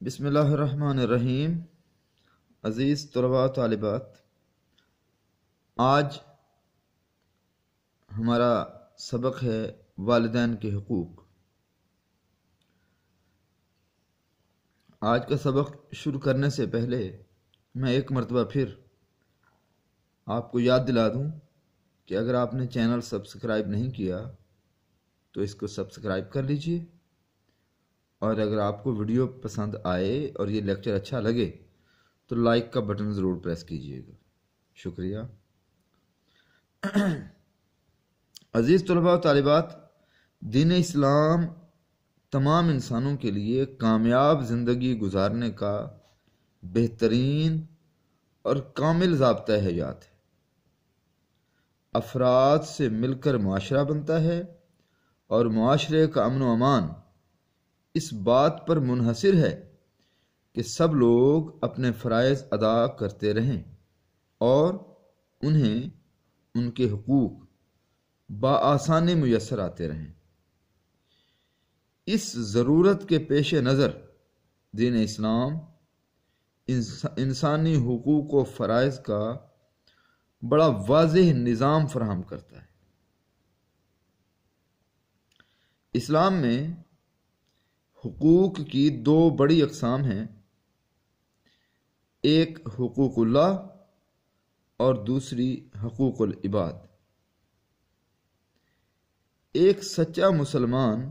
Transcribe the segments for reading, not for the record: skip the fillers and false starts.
بسم اللہ الرحمن الرحیم۔ عزیز طلباء طالبات، آج ہمارا سبق ہے والدین کے حقوق۔ آج کا سبق شروع کرنے سے پہلے میں ایک مرتبہ پھر آپ کو یاد دلا دوں کہ اگر آپ نے چینل سبسکرائب نہیں کیا تو اس کو سبسکرائب کر لیجئے، اور اگر آپ کو ویڈیو پسند آئے اور یہ لیکچر اچھا لگے تو لائک کا بٹن ضرور پریس کیجئے گا۔ شکریہ۔ عزیز طلباء و طالبات، دین اسلام تمام انسانوں کے لیے کامیاب زندگی گزارنے کا بہترین اور کامل ضابطۂ حیات ہے۔ افراد سے مل کر معاشرہ بنتا ہے، اور معاشرے کا امن و امان اس بات پر منحصر ہے کہ سب لوگ اپنے فرائض ادا کرتے رہیں اور انہیں ان کے حقوق بآسانی میسر آتے رہیں۔ اس ضرورت کے پیش نظر دین اسلام انسانی حقوق و فرائض کا بڑا واضح نظام فراہم کرتا ہے۔ اسلام میں حقوق کی دو بڑی اقسام ہیں، ایک حقوق اللہ اور دوسری حقوق العباد۔ ایک سچا مسلمان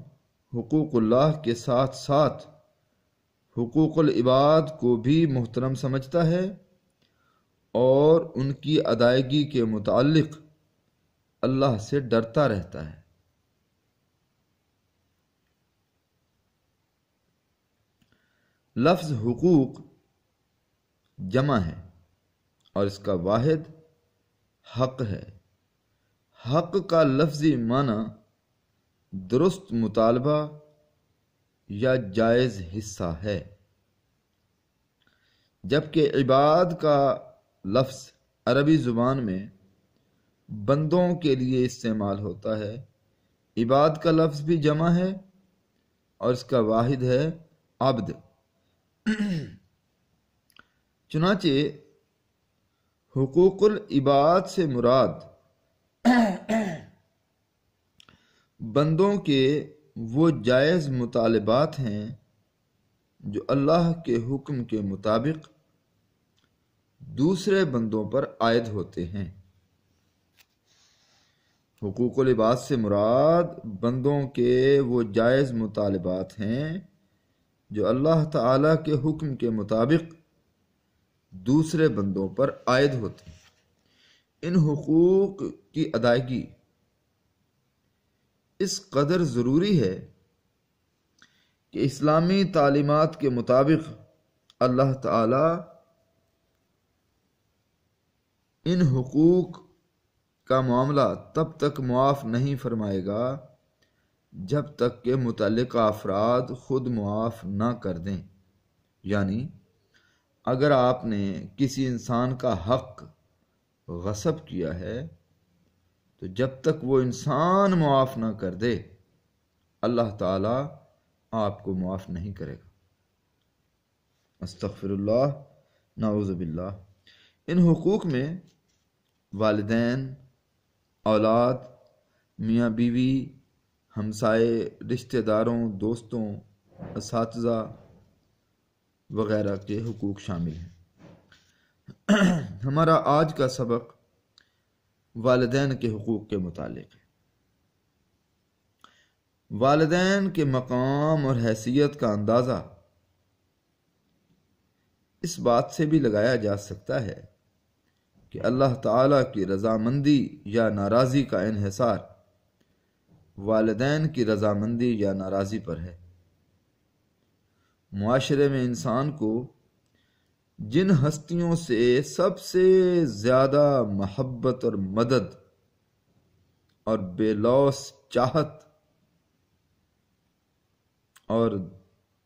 حقوق اللہ کے ساتھ ساتھ حقوق العباد کو بھی محترم سمجھتا ہے اور ان کی ادائیگی کے متعلق اللہ سے ڈرتا رہتا ہے۔ لفظ حقوق جمع ہے اور اس کا واحد حق ہے۔ حق کا لفظی معنی درست مطالبہ یا جائز حصہ ہے، جبکہ عباد کا لفظ عربی زبان میں بندوں کے لیے استعمال ہوتا ہے۔ عباد کا لفظ بھی جمع ہے اور اس کا واحد ہے عبد۔ چنانچہ حقوق العباد سے مراد بندوں کے وہ جائز مطالبات ہیں جو اللہ کے حکم کے مطابق دوسرے بندوں پر عائد ہوتے ہیں۔ حقوق العباد سے مراد بندوں کے وہ جائز مطالبات ہیں جو اللہ تعالیٰ کے حکم کے مطابق دوسرے بندوں پر عائد ہوتے ہیں۔ ان حقوق کی ادائیگی اس قدر ضروری ہے کہ اسلامی تعلیمات کے مطابق اللہ تعالیٰ ان حقوق کا معاملہ تب تک معاف نہیں فرمائے گا جب تک کہ متعلقہ افراد خود معاف نہ کر دیں۔ یعنی اگر آپ نے کسی انسان کا حق غصب کیا ہے تو جب تک وہ انسان معاف نہ کر دے اللہ تعالیٰ آپ کو معاف نہیں کرے گا۔ استغفر اللہ، نعوذ باللہ۔ ان حقوق میں والدین، اولاد، میاں بیوی، ہمسائے، رشتہ داروں، دوستوں، اساتذہ وغیرہ کے حقوق شامل ہیں۔ ہمارا آج کا سبق والدین کے حقوق کے متعلق ہے۔ والدین کے مقام اور حیثیت کا اندازہ اس بات سے بھی لگایا جا سکتا ہے کہ اللہ تعالیٰ کی رضامندی یا ناراضی کا انحصار والدین کی رضامندی یا ناراضی پر ہے۔ معاشرے میں انسان کو جن ہستیوں سے سب سے زیادہ محبت اور مدد اور بے لوث چاہت اور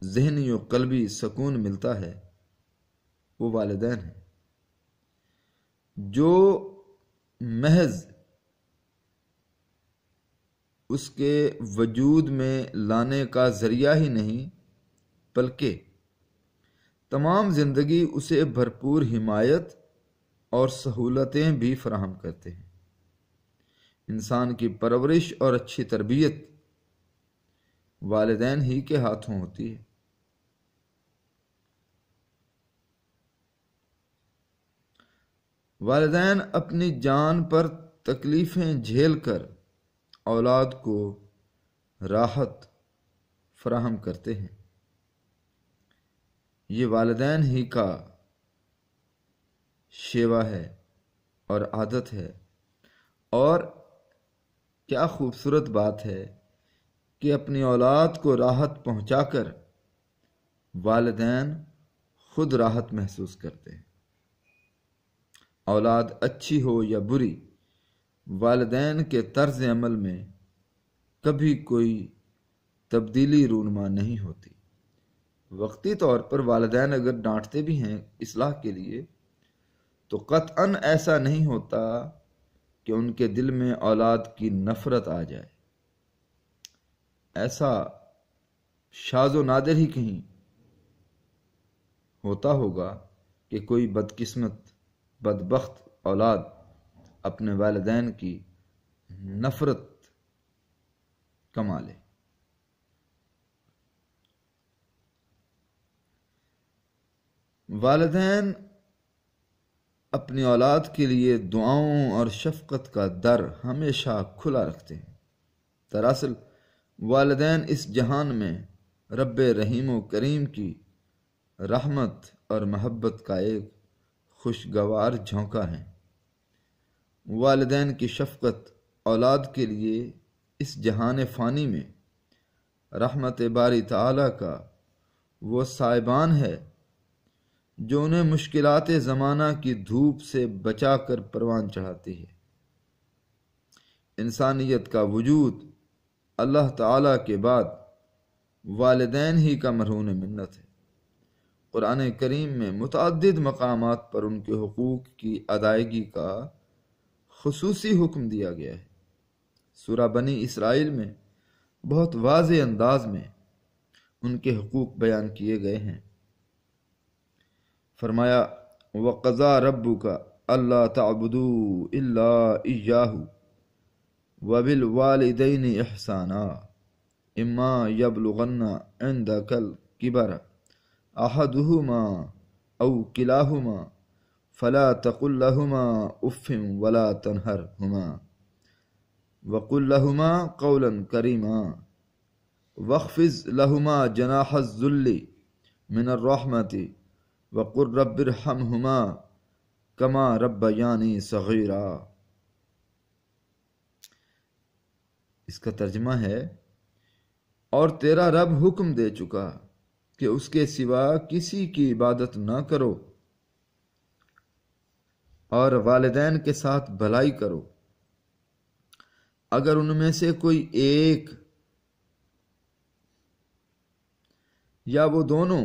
ذہنی و قلبی سکون ملتا ہے وہ والدین ہیں، جو محض اس کے وجود میں لانے کا ذریعہ ہی نہیں بلکہ تمام زندگی اسے بھرپور حمایت اور سہولتیں بھی فراہم کرتے ہیں۔ انسان کی پرورش اور اچھی تربیت والدین ہی کے ہاتھوں ہوتی ہے۔ والدین اپنی جان پر تکلیفیں جھیل کر اولاد کو راحت فراہم کرتے ہیں۔ یہ والدین ہی کا شیوا ہے اور عادت ہے، اور کیا خوبصورت بات ہے کہ اپنی اولاد کو راحت پہنچا کر والدین خود راحت محسوس کرتے ہیں۔ اولاد اچھی ہو یا بری، والدین کے طرز عمل میں کبھی کوئی تبدیلی رونما نہیں ہوتی۔ وقتی طور پر والدین اگر ڈانٹتے بھی ہیں اصلاح کے لیے، تو قطعاً ایسا نہیں ہوتا کہ ان کے دل میں اولاد کی نفرت آ جائے۔ ایسا شاذ و نادر ہی کہیں ہوتا ہوگا کہ کوئی بدقسمت بدبخت اولاد اپنے والدین کی نفرت کما لے۔ والدین اپنی اولاد کے لیے دعاؤں اور شفقت کا در ہمیشہ کھلا رکھتے ہیں۔ دراصل والدین اس جہان میں رب رحیم و کریم کی رحمت اور محبت کا ایک خوشگوار جھونکا ہے۔ والدین کی شفقت اولاد کے لیے اس جہان فانی میں رحمت باری تعالی کا وہ سائبان ہے جو انہیں مشکلات زمانہ کی دھوپ سے بچا کر پروان چڑھاتی ہے۔ انسانیت کا وجود اللہ تعالی کے بعد والدین ہی کا مرہون منت ہے۔ قرآن کریم میں متعدد مقامات پر ان کے حقوق کی ادائیگی کا خصوصی حکم دیا گیا ہے۔ سورہ بنی اسرائیل میں بہت واضح انداز میں ان کے حقوق بیان کیے گئے ہیں۔ فرمایا وَقَضَىٰ رَبُّكَ أَلَّا تَعْبُدُوا إِلَّا إِيَّاهُ وَبِالْوَالِدَيْنِ إِحْسَانًا إِمَّا يَبْلُغَنَّ عِندَكَ الْكِبَرَ أَحَدُهُمَا أَوْ كِلَاهُمَا فَلَا تَقُل لَّهُمَا أُفٍّ وَلَا تَنْهَرْهُمَا وَقُل لَّهُمَا قَوْلًا كَرِيمًا وَاخْفِضْ لَهُمَا جَنَاحَ الذُّلِّ مِنَ الرَّحْمَةِ وَقُل رَّبِّ ارْحَمْهُمَا كَمَا رَبَّيَانِي صَغِيرًا۔ اس کا ترجمہ ہے، اور تیرا رب حکم دے چکا کہ اس کے سوا کسی کی عبادت نہ کرو، اور والدین کے ساتھ بھلائی کرو۔ اگر ان میں سے کوئی ایک یا وہ دونوں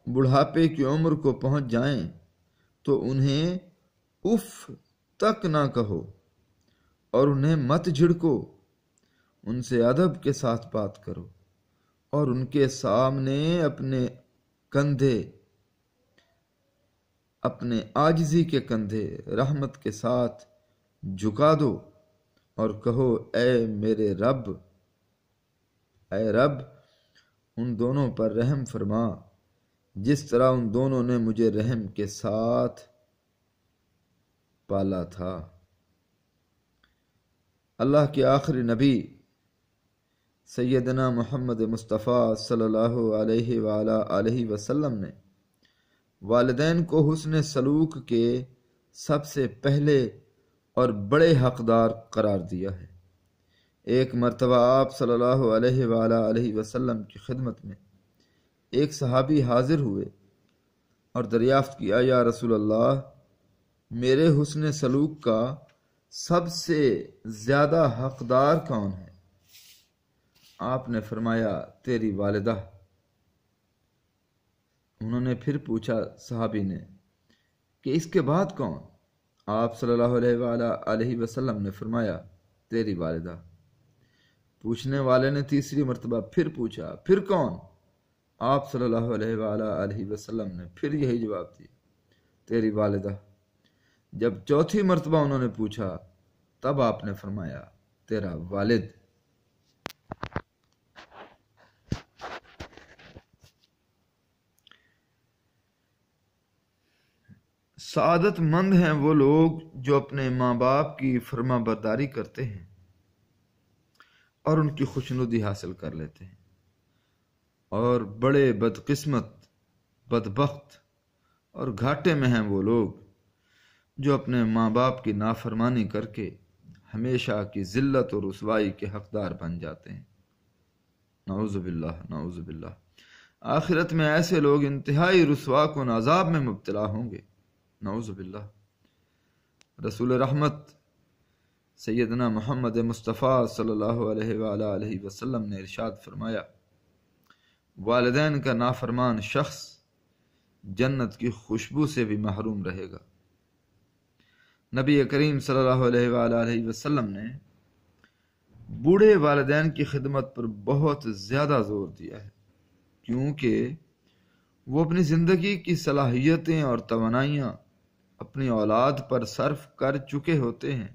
بڑھاپے کی عمر کو پہنچ جائیں تو انہیں اف تک نہ کہو اور انہیں مت جھڑکو، ان سے ادب کے ساتھ بات کرو اور ان کے سامنے اپنے کندھے، اپنے عاجزی کے کندھے رحمت کے ساتھ جھکا دو اور کہو اے میرے رب، اے رب ان دونوں پر رحم فرما جس طرح ان دونوں نے مجھے رحم کے ساتھ پالا تھا۔ اللہ کے آخری نبی سیدنا محمد مصطفیٰ صلی اللہ علیہ وآلہ وسلم نے والدین کو حسن سلوک کے سب سے پہلے اور بڑے حقدار قرار دیا ہے۔ ایک مرتبہ آپ صلی اللہ علیہ وآلہ وسلم کی خدمت میں ایک صحابی حاضر ہوئے اور دریافت کیا، یا رسول اللہ، میرے حسن سلوک کا سب سے زیادہ حقدار کون ہے؟ آپ نے فرمایا تیری والدہ۔ انہوں نے پھر پوچھا صحابی نے کہ اس کے بعد کون؟ آپ صلی اللہ علیہ وآلہ وسلم نے فرمایا تیری والدہ۔ پوچھنے والے نے تیسری مرتبہ پھر پوچھا، پھر کون؟ آپ صلی اللہ علیہ وآلہ وسلم نے پھر یہی جواب دیا، تیری والدہ۔ جب چوتھی مرتبہ انہوں نے پوچھا تب آپ نے فرمایا، تیرا والد۔ سعادت مند ہیں وہ لوگ جو اپنے ماں باپ کی فرما برداری کرتے ہیں اور ان کی خوشنودی حاصل کر لیتے ہیں، اور بڑے بدقسمت، بدبخت اور گھاٹے میں ہیں وہ لوگ جو اپنے ماں باپ کی نافرمانی کر کے ہمیشہ کی ذلت اور رسوائی کے حقدار بن جاتے ہیں۔ نعوذ باللہ، نعوذ باللہ۔ آخرت میں ایسے لوگ انتہائی رسوا کن عذاب میں مبتلا ہوں گے، نعوذ باللہ۔ رسول رحمت سیدنا محمد مصطفیٰ صلی اللہ علیہ وآلہ وسلم نے ارشاد فرمایا، والدین کا نافرمان شخص جنت کی خوشبو سے بھی محروم رہے گا۔ نبی کریم صلی اللہ علیہ وآلہ وسلم نے بوڑھے والدین کی خدمت پر بہت زیادہ زور دیا ہے، کیونکہ وہ اپنی زندگی کی صلاحیتیں اور توانائیاں اپنی اولاد پر صرف کر چکے ہوتے ہیں۔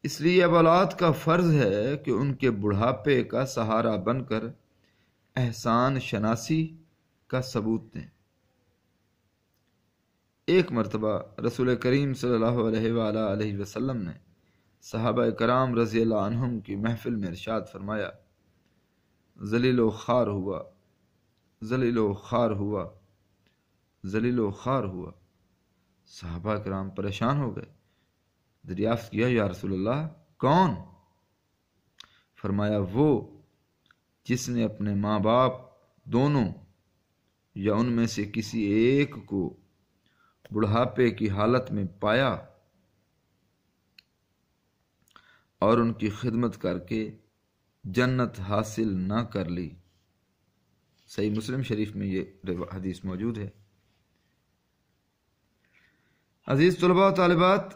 اس لیے اب اولاد کا فرض ہے کہ ان کے بڑھاپے کا سہارا بن کر احسان شناسی کا ثبوت دیں۔ ایک مرتبہ رسول کریم صلی اللہ علیہ وآلہ وسلم نے صحابہ کرام رضی اللہ عنہم کی محفل میں ارشاد فرمایا، ذلیل و خوار ہوا، ذلیل و خوار ہوا، ذلیل و خوار ہوا۔ صحابہ کرام پریشان ہو گئے، دریافت کیا، یا رسول اللہ کون؟ فرمایا، وہ جس نے اپنے ماں باپ دونوں یا ان میں سے کسی ایک کو بڑھاپے کی حالت میں پایا اور ان کی خدمت کر کے جنت حاصل نہ کر لی۔ صحیح مسلم شریف میں یہ حدیث موجود ہے۔ عزیز طلباء و طالبات،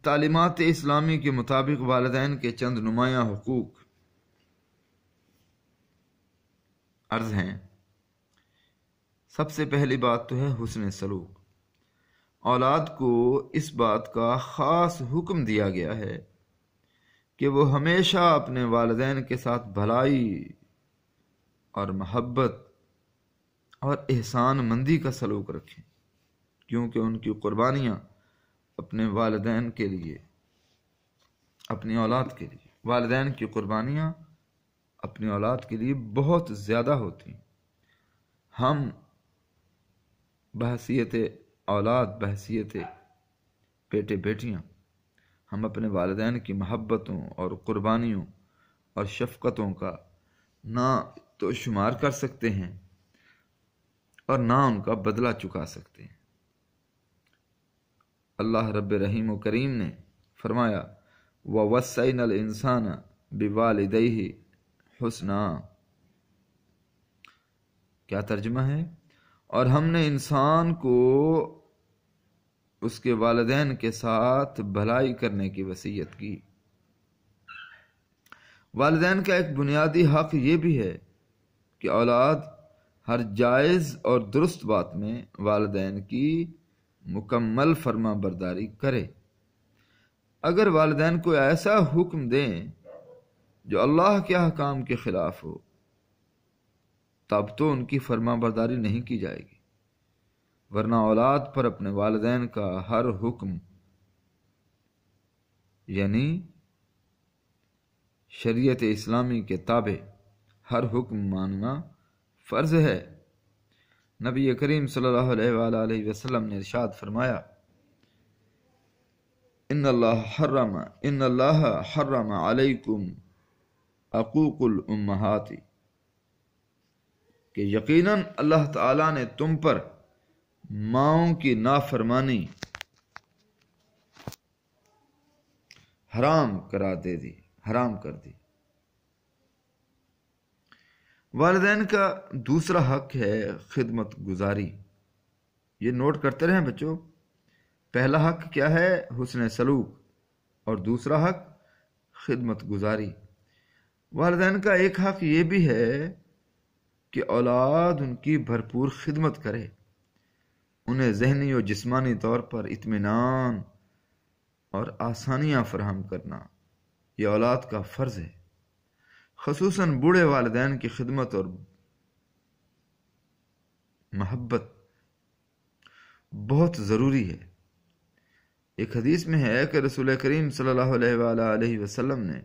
تعلیمات اسلامی کے مطابق والدین کے چند نمایاں حقوق عرض ہیں۔ سب سے پہلی بات تو ہے حسن سلوک۔ اولاد کو اس بات کا خاص حکم دیا گیا ہے کہ وہ ہمیشہ اپنے والدین کے ساتھ بھلائی اور محبت اور احسان مندی کا سلوک رکھیں، کیونکہ ان کی قربانیاں اپنے والدین کے لیے، اپنی اولاد کے لیے، والدین کی قربانیاں اپنی اولاد کے لیے بہت زیادہ ہوتی ہیں۔ ہم بحیثیت اولاد، بحیثیت بیٹے بیٹیاں، ہم اپنے والدین کی محبتوں اور قربانیوں اور شفقتوں کا نہ تو شمار کر سکتے ہیں اور نہ ان کا بدلہ چکا سکتے ہیں۔ اللہ رب رحیم و کریم نے فرمایا، وَوَصَّيْنَا الْإِنسَانَ بِوَالِدَيْهِ حُسْنًا۔ کیا ترجمہ ہے؟ اور ہم نے انسان کو اس کے والدین کے ساتھ بھلائی کرنے کی وصیت کی۔ والدین کا ایک بنیادی حق یہ بھی ہے کہ اولاد ہر جائز اور درست بات میں والدین کی مکمل فرما برداری کرے۔ اگر والدین کو ایسا حکم دیں جو اللہ کے احکام کے خلاف ہو، تب تو ان کی فرما برداری نہیں کی جائے گی، ورنہ اولاد پر اپنے والدین کا ہر حکم یعنی شریعت اسلامی کے تابع ہر حکم ماننا فرض ہے۔ نبی کریم صلی اللہ علیہ وآلہ وسلم نے ارشاد فرمایا، ان اللہ حرم علیکم عقوق الامہات، کہ یقیناً اللہ تعالیٰ نے تم پر ماؤں کی نافرمانی حرام کر دی۔ والدین کا دوسرا حق ہے خدمت گزاری۔ یہ نوٹ کرتے رہیں بچوں، پہلا حق کیا ہے؟ حسن سلوک، اور دوسرا حق خدمت گزاری۔ والدین کا ایک حق یہ بھی ہے کہ اولاد ان کی بھرپور خدمت کرے، انہیں ذہنی و جسمانی طور پر اطمینان اور آسانیاں فراہم کرنا یہ اولاد کا فرض ہے۔ خصوصاً بوڑھے والدین کی خدمت اور محبت بہت ضروری ہے۔ ایک حدیث میں ہے کہ رسول کریم صلی اللہ علیہ وآلہ وسلم نے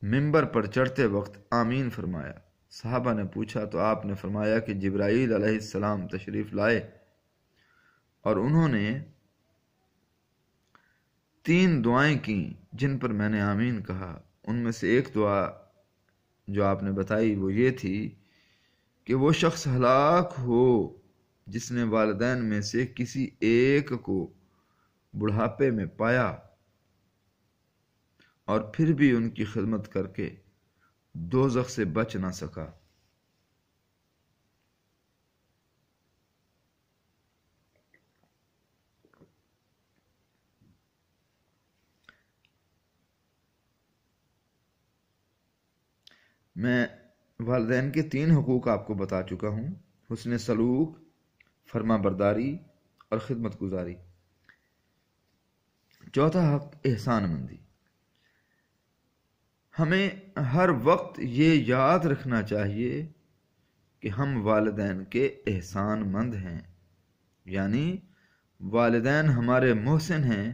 ممبر پر چڑھتے وقت آمین فرمایا۔ صحابہ نے پوچھا تو آپ نے فرمایا کہ جبرائیل علیہ السلام تشریف لائے اور انہوں نے 3 دعائیں کی جن پر میں نے آمین کہا۔ ان میں سے ایک دعا جو آپ نے بتائی وہ یہ تھی کہ وہ شخص ہلاک ہو جس نے والدین میں سے کسی ایک کو بڑھاپے میں پایا اور پھر بھی ان کی خدمت کر کے دوزخ سے بچ نہ سکا۔ میں والدین کے 3 حقوق آپ کو بتا چکا ہوں: حسن سلوک، فرما برداری اور خدمت گزاری۔ چوتھا حق احسان مندی۔ ہمیں ہر وقت یہ یاد رکھنا چاہیے کہ ہم والدین کے احسان مند ہیں، یعنی والدین ہمارے محسن ہیں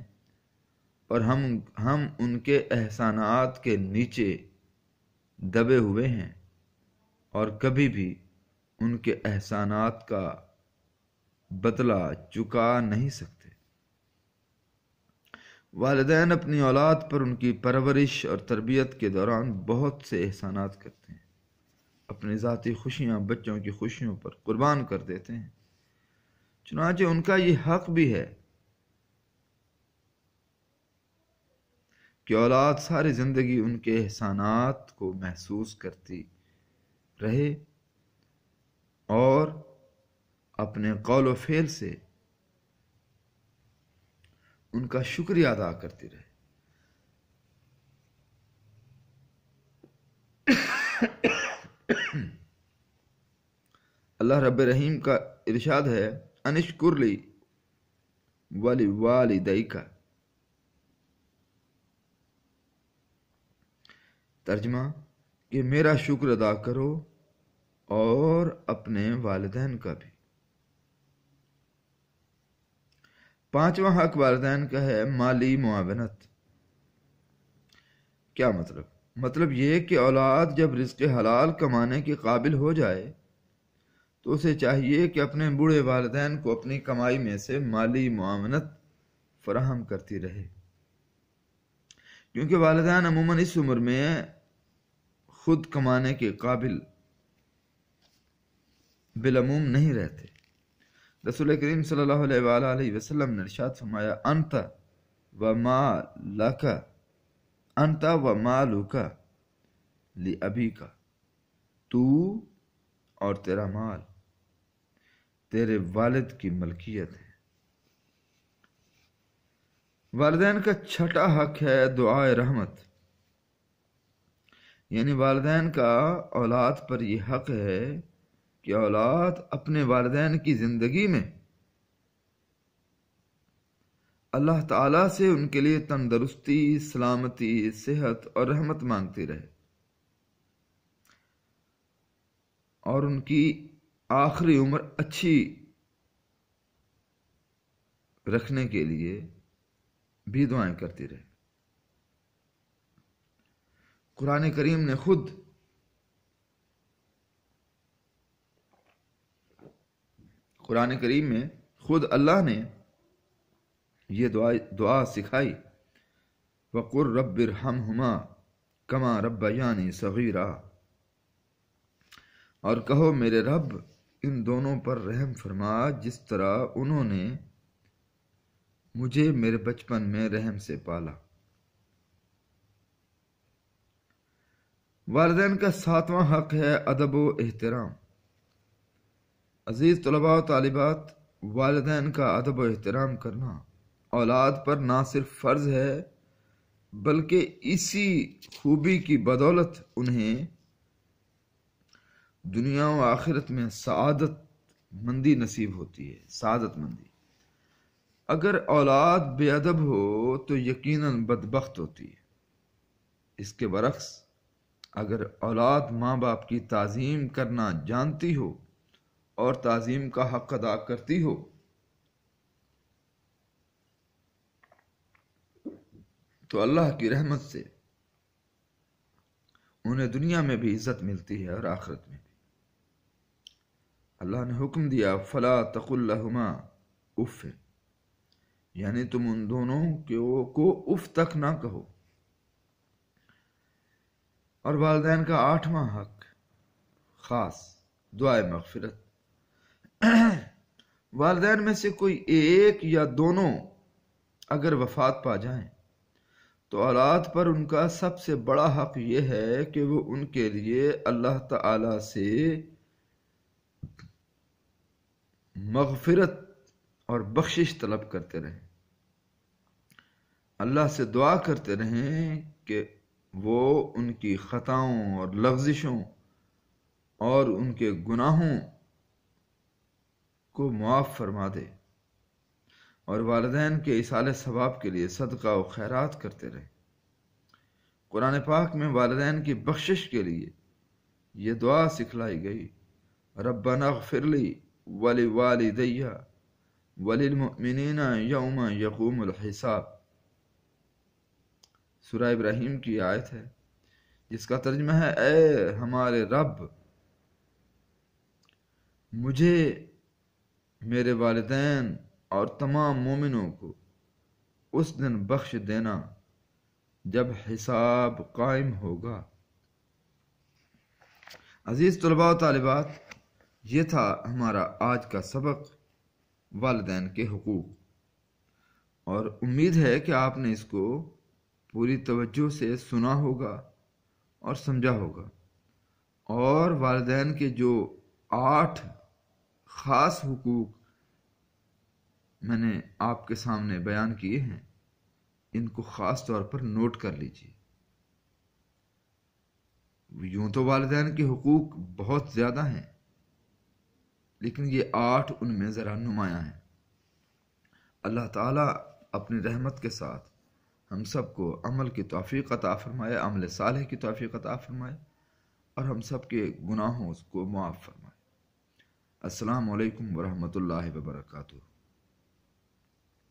اور ہم ان کے احسانات کے نیچے دبے ہوئے ہیں اور کبھی بھی ان کے احسانات کا بدلہ چکا نہیں سکتے۔ والدین اپنی اولاد پر ان کی پرورش اور تربیت کے دوران بہت سے احسانات کرتے ہیں، اپنی ذاتی خوشیاں بچوں کی خوشیوں پر قربان کر دیتے ہیں۔ چنانچہ ان کا یہ حق بھی ہے کہ اولاد ساری زندگی ان کے احسانات کو محسوس کرتی رہے اور اپنے قول و فعل سے ان کا شکریہ ادا کرتی رہے۔ اللہ رب رحیم کا ارشاد ہے، انشکر لی ولی والدیک۔ ترجمہ کہ میرا شکر ادا کرو اور اپنے والدین کا بھی۔ 5واں حق والدین کا ہے مالی معاونت۔ کیا مطلب یہ کہ اولاد جب رزق حلال کمانے کے قابل ہو جائے تو اسے چاہیے کہ اپنے بوڑھے والدین کو اپنی کمائی میں سے مالی معاونت فراہم کرتی رہے، کیونکہ والدین عموماً اس عمر میں خود کمانے کے قابل بالعموم نہیں رہتے۔ رسول کریم صلی اللہ علیہ وآلہ وسلم نے ارشاد فرمایا، انت و مالک لابیک، تو اور تیرا مال تیرے والد کی ملکیت ہے۔ والدین کا 6واں حق ہے دعائے رحمت، یعنی والدین کا اولاد پر یہ حق ہے کہ اولاد اپنے والدین کی زندگی میں اللہ تعالیٰ سے ان کے لیے تندرستی، سلامتی، صحت اور رحمت مانگتی رہے اور ان کی آخری عمر اچھی رکھنے کے لیے بھی دعائیں کرتی رہے۔ قرآن کریم میں خود اللہ نے یہ دعا سکھائی، وَقُلْ رَبِّ ارْحَمْهُمَا كَمَا رَبَّيَانِي صَغِيرًا، اور کہو میرے رب ان دونوں پر رحم فرما جس طرح انہوں نے مجھے میرے بچپن میں رحم سے پالا۔ والدین کا 7واں حق ہے ادب و احترام۔ عزیز طلباء و طالبات، والدین کا ادب و احترام کرنا اولاد پر نہ صرف فرض ہے بلکہ اسی خوبی کی بدولت انہیں دنیا و آخرت میں سعادت مندی نصیب ہوتی ہے، سعادت مندی۔ اگر اولاد بے ادب ہو تو یقیناً بدبخت ہوتی ہے۔ اس کے برعکس اگر اولاد ماں باپ کی تعظیم کرنا جانتی ہو اور تعظیم کا حق ادا کرتی ہو تو اللہ کی رحمت سے انہیں دنیا میں بھی عزت ملتی ہے اور آخرت میں بھی۔ اللہ نے حکم دیا فلا تقل لہما اف، یعنی تم ان دونوں کو اف تک نہ کہو۔ اور والدین کا 8واں حق خاص دعائے مغفرت۔ والدین میں سے کوئی ایک یا دونوں اگر وفات پا جائیں تو اولاد پر ان کا سب سے بڑا حق یہ ہے کہ وہ ان کے لیے اللہ تعالی سے مغفرت اور بخشش طلب کرتے رہیں، اللہ سے دعا کرتے رہیں کہ وہ ان کی خطاؤں اور لغزشوں اور ان کے گناہوں کو معاف فرما دے، اور والدین کے ایصال ثواب کے لیے صدقہ و خیرات کرتے رہیں۔ قرآن پاک میں والدین کی بخشش کے لیے یہ دعا سکھلائی گئی، ربنا اغفر لی ولوالدی وللمؤمنین یوم یقوم الحساب۔ سورہ ابراہیم کی آیت ہے جس کا ترجمہ ہے اے ہمارے رب، مجھے، میرے والدین اور تمام مومنوں کو اس دن بخش دینا جب حساب قائم ہوگا۔ عزیز طلباء و طالبات، یہ تھا ہمارا آج کا سبق والدین کے حقوق، اور امید ہے کہ آپ نے اس کو پوری توجہ سے سنا ہوگا اور سمجھا ہوگا، اور والدین کے جو 8 خاص حقوق میں نے آپ کے سامنے بیان کیے ہیں ان کو خاص طور پر نوٹ کر لیجیے۔ یوں تو والدین کے حقوق بہت زیادہ ہیں، لیکن یہ 8 ان میں ذرا نمایاں ہیں۔ اللہ تعالیٰ اپنی رحمت کے ساتھ ہم سب کو عمل کی توفیق عطا فرمائے، عمل صالح کی توفیق عطا فرمائے، اور ہم سب کے گناہوں کو معاف فرمائے۔ السلام علیکم ورحمۃ اللہ وبرکاتہ۔